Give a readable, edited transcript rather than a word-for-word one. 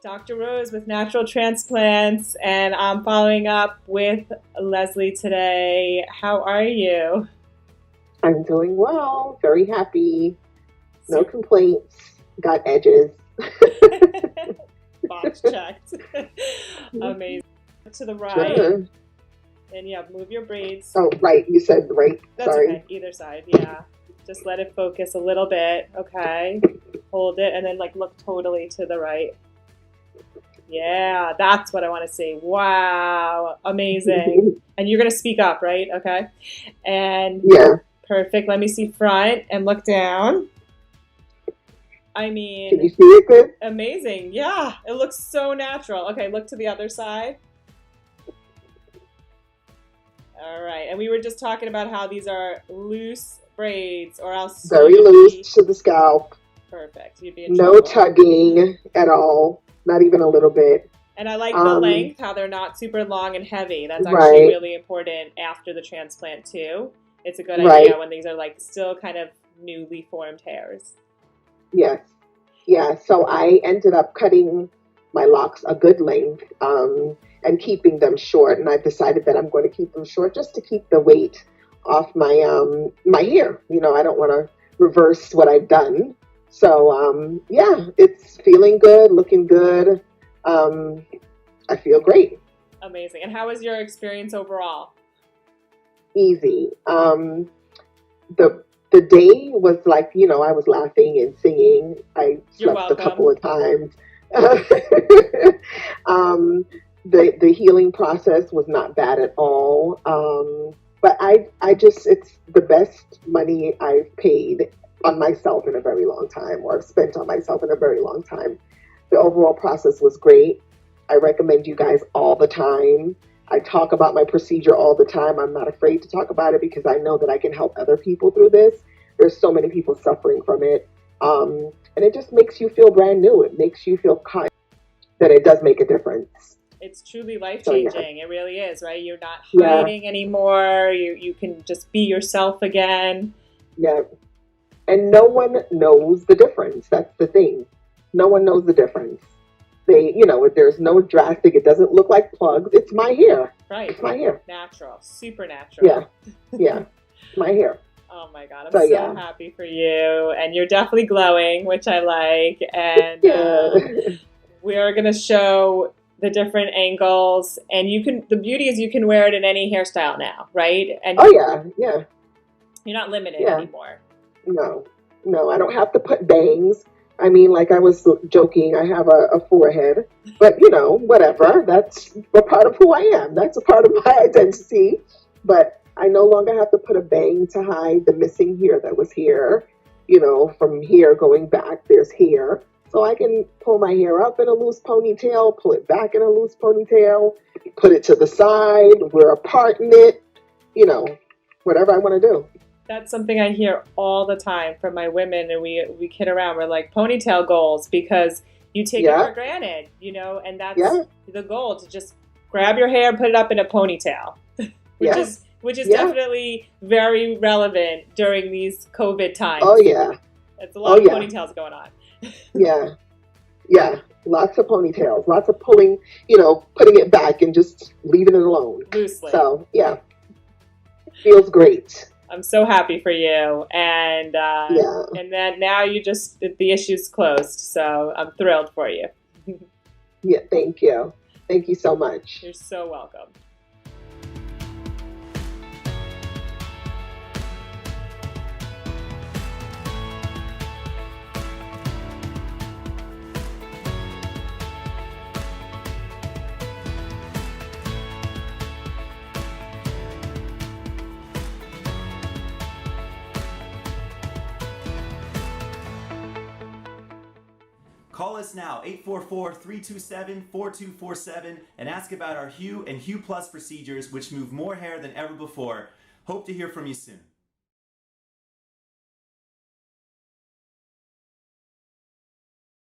Dr. Rose with Natural Transplants, and I'm following up with Lesley today. How are you? I'm doing well, very happy, no complaints, got edges. Box checked. Amazing. To the right. Sure. And yeah, move your braids. Oh, right, you said right. That's Sorry. okay. Either side, yeah. Just let it focus a little bit. Okay. Hold it and then look totally to the right. Yeah, that's what I want to see. Wow, amazing. And you're going to speak up, right? Okay. And Yeah. perfect. Let me see front and look down. I mean, can you see it good? Amazing. Yeah, it looks so natural. Okay, look to the other side. All right. And we were just talking about how these are loose braids or else very loose to the scalp. Perfect. You'd be in no trouble. Tugging at all. Not even a little bit. And I like the length, how they're not super long and heavy. That's actually right. really important after the transplant too. It's a good idea when these are still kind of newly formed hairs. Yes. Yeah. So I ended up cutting my locks a good length and keeping them short. And I've decided that I'm going to keep them short just to keep the weight off my my hair. You know, I don't want to reverse what I've done. So yeah, it's feeling good, looking good. I feel great. Amazing. And how was your experience overall? Easy. The day was like, you know, I was laughing and singing. I slept a couple of times. The healing process was not bad at all. But I just, it's the best money I've paid on myself in a very long time, or I've spent on myself in a very long time. The overall process was great. I recommend you guys all the time. I talk about my procedure all the time. I'm not afraid to talk about it because I know that I can help other people through this. There's so many people suffering from it. And it just makes you feel brand new. It makes you feel kind that it does make a difference. It's truly life-changing. So, yeah. It really is, right? You're not hiding anymore. You can just be yourself again. Yeah. And no one knows the difference. That's the thing. No one knows the difference. They, you know, there's no drastic, it doesn't look like plugs. It's my hair. Right. It's my hair. Natural. Super natural. Yeah. Yeah. It's my hair. Oh my God. I'm so happy for you. And you're definitely glowing, which I like. And we are going to show the different angles. And the beauty is you can wear it in any hairstyle now, right? And yeah. You're not limited anymore. No, I don't have to put bangs. I mean, like I was joking, I have a forehead, but you know, whatever. That's a part of who I am. That's a part of my identity. But I no longer have to put a bang to hide the missing hair that was here. You know, from here going back, there's hair. So I can pull my hair up in a loose ponytail, pull it back in a loose ponytail, put it to the side, wear a part in it, you know, whatever I want to do. That's something I hear all the time from my women, and we kid around. We're like, ponytail goals, because you take it for granted, you know, and that's the goal, to just grab your hair and put it up in a ponytail, which is definitely very relevant during these COVID times. Oh, yeah. It's a lot of ponytails going on. Yeah. Lots of ponytails, lots of pulling, you know, putting it back and just leaving it alone. Loosely. So, yeah. Feels great. I'm so happy for you, and then now the issue's closed, so I'm thrilled for you. Yeah, thank you so much. You're so welcome. Call us now, 844-327-4247, and ask about our Hue and Hue Plus procedures, which move more hair than ever before. Hope to hear from you soon.